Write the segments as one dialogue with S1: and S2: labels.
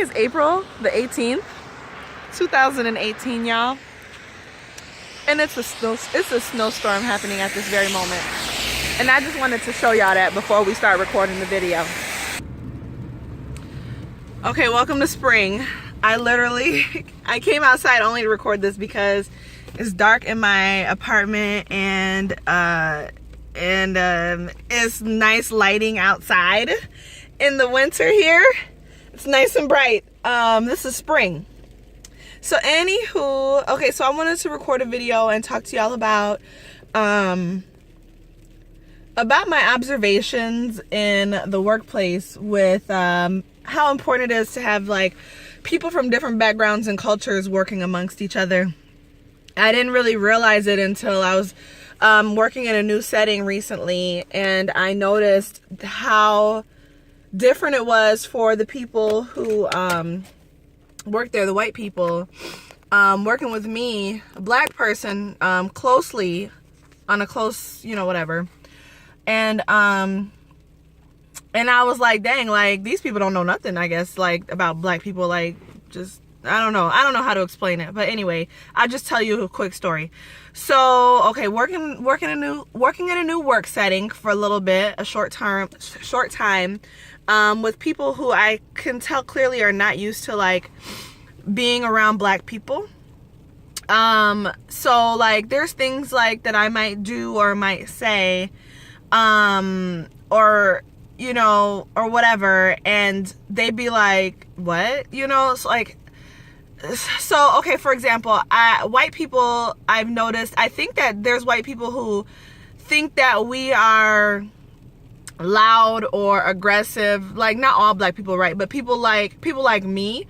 S1: is April the 18th, 2018, y'all. And it's a snowstorm happening at this very moment. And I just wanted to show y'all that before we start recording the video. Okay, welcome to spring. I came outside only to record this because it's dark in my apartment and it's nice lighting outside. In the winter here, it's nice and bright. This is spring. So anywho, okay, so I wanted to record a video and talk to y'all about my observations in the workplace with how important it is to have like people from different backgrounds and cultures working amongst each other. I didn't really realize it until I was working in a new setting recently, and I noticed how different it was for the people who worked there, the white people, working with me, a black person, closely, on a close, whatever. And I was like, dang, like, these people don't know nothing, I guess, like, about black people, like, just, I don't know how to explain it. But anyway, I'll just tell you a quick story. So, okay, working in a new work setting for a little bit, a short time, with people who I can tell clearly are not used to, like, being around black people. So, like, there's things, like, that I might do or might say, or whatever, and they'd be like, what? It's like, so, okay, for example, white people, I've noticed, I think that there's white people who think that we are loud or aggressive, like, not all black people, right, but people like me,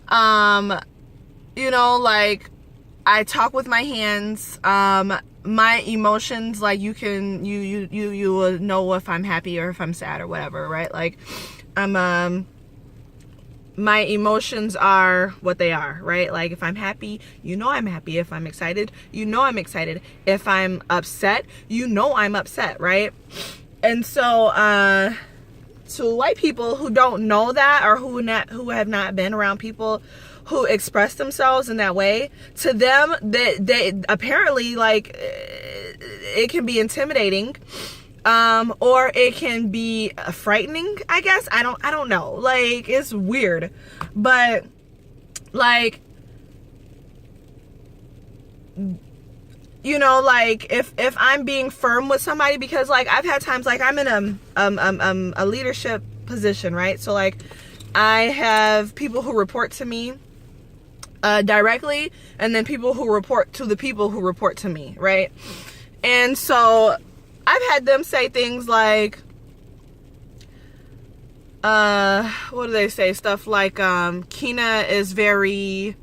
S1: like, I talk with my hands, my emotions, like, you will know if I'm happy or if I'm sad or whatever, right? Like, my emotions are what they are, right? Like, if I'm happy, I'm happy. If I'm excited, I'm excited. If I'm upset, I'm upset, right? And so, to white people who don't know that, or who have not been around people who express themselves in that way, to them, they apparently, like, it can be intimidating, or it can be frightening, I guess. I don't know. Like, it's weird. But, like, like, if I'm being firm with somebody, because, like, I've had times, like, I'm in a leadership position, right? So, like, I have people who report to me directly, and then people who report to the people who report to me, right? And so I've had them say things like, what do they say? Stuff like, Kina is very,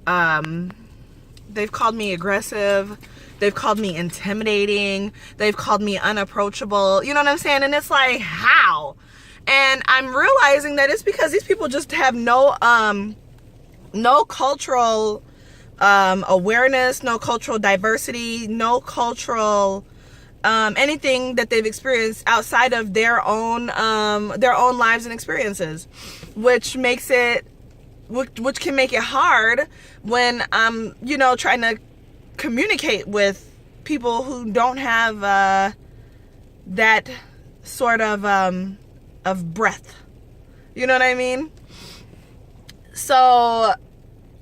S1: they've called me aggressive, they've called me intimidating, they've called me unapproachable, you know what I'm saying? And it's like, how? And I'm realizing that it's because these people just have no cultural awareness, no cultural diversity, no cultural anything that they've experienced outside of their own lives and experiences, which can make it hard when I'm trying to communicate with people who don't have that sort of breadth. You know what I mean? So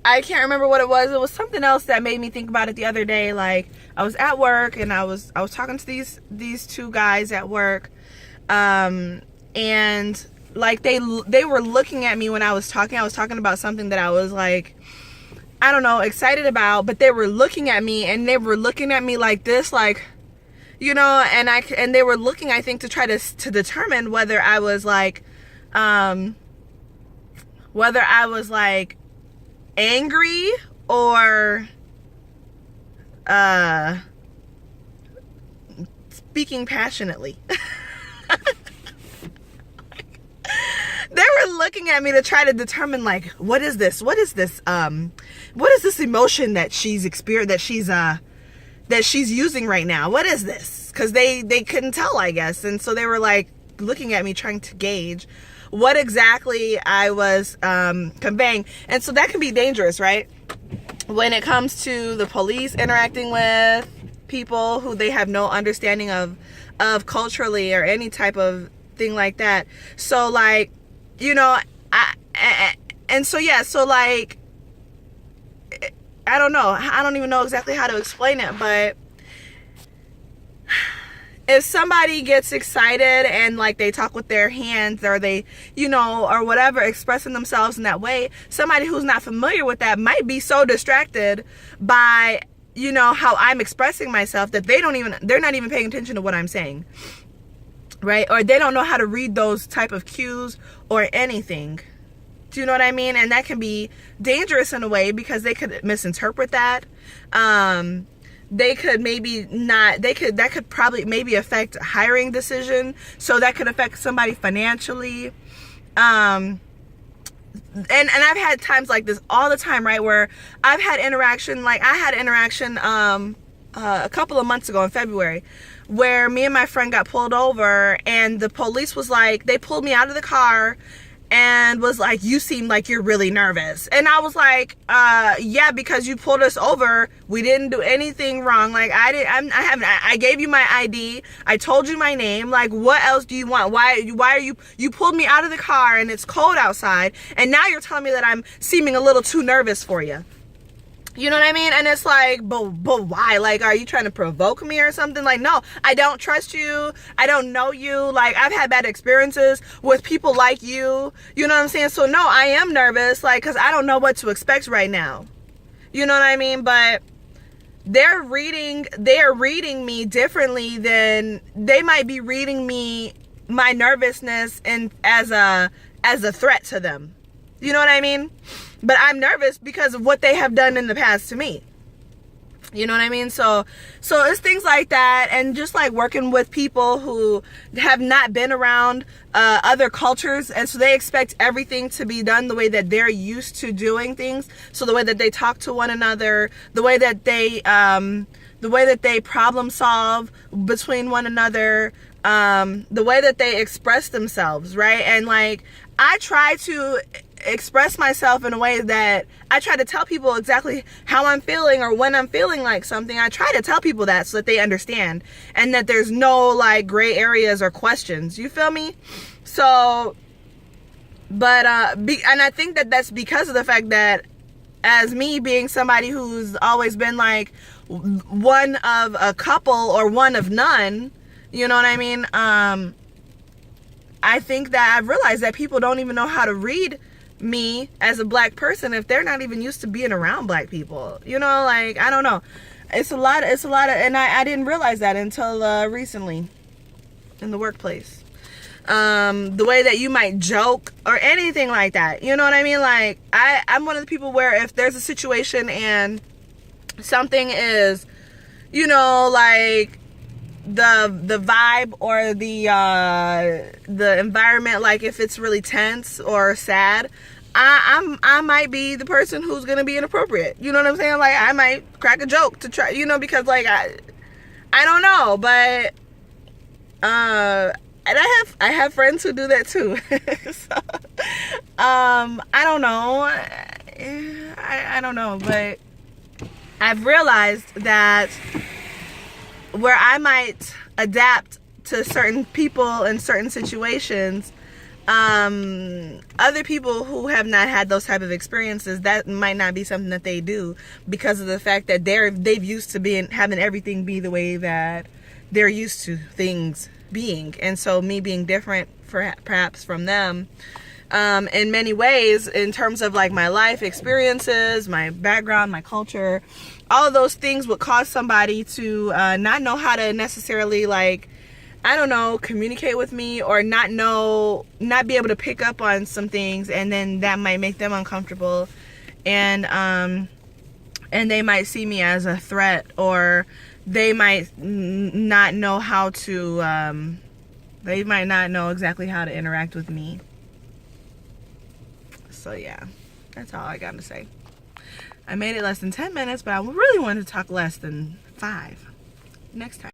S1: I can't remember what it was. It was something else that made me think about it the other day. Like, I was at work and I was talking to these two guys at work, and like they were looking at me when I was talking. I was talking about something that I was, like, I don't know, excited about, but they were looking at me, and they were looking at me like this, like, and they were looking, I think, to try to determine whether I was like angry or speaking passionately. They were looking at me to try to determine, like, what is this emotion that she's using right now? What is this? Because they couldn't tell, I guess. And so they were, like, looking at me trying to gauge what exactly I was conveying. And so that can be dangerous, right? When it comes to the police interacting with people who they have no understanding of culturally or any type of thing like that. So like, you know, so like, I don't know. I don't even know exactly how to explain it, but if somebody gets excited and like they talk with their hands, or they, you know, or whatever, expressing themselves in that way, somebody who's not familiar with that might be so distracted by, you know, how I'm expressing myself that they're not even paying attention to what I'm saying, right? Or they don't know how to read those type of cues or anything. Do you know what I mean? And that can be dangerous in a way, because they could misinterpret that. They could that could probably maybe affect a hiring decision. So that could affect somebody financially. And I've had times like this all the time, right? Where I've had interaction, like I had interaction a couple of months ago in February, where me and my friend got pulled over, and the police was like, they pulled me out of the car and was like, you seem like you're really nervous. And I was like, yeah, because you pulled us over. We didn't do anything wrong. Like I gave you my ID. I told you my name. Like, what else do you want? Why are you pulled me out of the car and it's cold outside, and now you're telling me that I'm seeming a little too nervous for you. You know what I mean? And it's like, but why? Like, are you trying to provoke me or something? Like, no, I don't trust you. I don't know you. Like, I've had bad experiences with people like you. You know what I'm saying? So no, I am nervous, like, because I don't know what to expect right now. You know what I mean? But they are reading me differently than they might be reading me, my nervousness, and as a threat to them. You know what I mean? But I'm nervous because of what they have done in the past to me. You know what I mean? So it's things like that, and just like working with people who have not been around other cultures, and so they expect everything to be done the way that they're used to doing things. So the way that they talk to one another, the way that they problem solve between one another, the way that they express themselves, right? And like, I try to express myself in a way that I try to tell people exactly how I'm feeling, or when I'm feeling like something. I try to tell people that so that they understand, and that there's no like gray areas or questions. You feel me? So, but and I think that that's because of the fact that, as me being somebody who's always been like one of a couple or one of none, you know what I mean? I think that I've realized that people don't even know how to read me as a black person if they're not even used to being around black people. You know, like, I don't know. It's a lot of, and I didn't realize that until recently in the workplace. The way that you might joke or anything like that. You know what I mean? Like, I'm one of the people where if there's a situation and something is, you know, like, the vibe or the environment, like if it's really tense or sad, I might be the person who's gonna be inappropriate. You know what I'm saying? Like, I might crack a joke to try, you know, because like I don't know, but and I have friends who do that too. So, I don't know. I don't know, but I've realized that where I might adapt to certain people in certain situations, other people who have not had those type of experiences, that might not be something that they do, because of the fact that they've used to having everything be the way that they're used to things being. And so me being different perhaps from them, in many ways, in terms of like my life experiences, my background, my culture, all of those things would cause somebody to not know how to necessarily, like, I don't know, communicate with me, or not be able to pick up on some things, and then that might make them uncomfortable, and they might see me as a threat, or they might not know how to, they might not know exactly how to interact with me. So yeah, that's all I got to say. I made it less than 10 minutes, but I really wanted to talk less than 5 next time.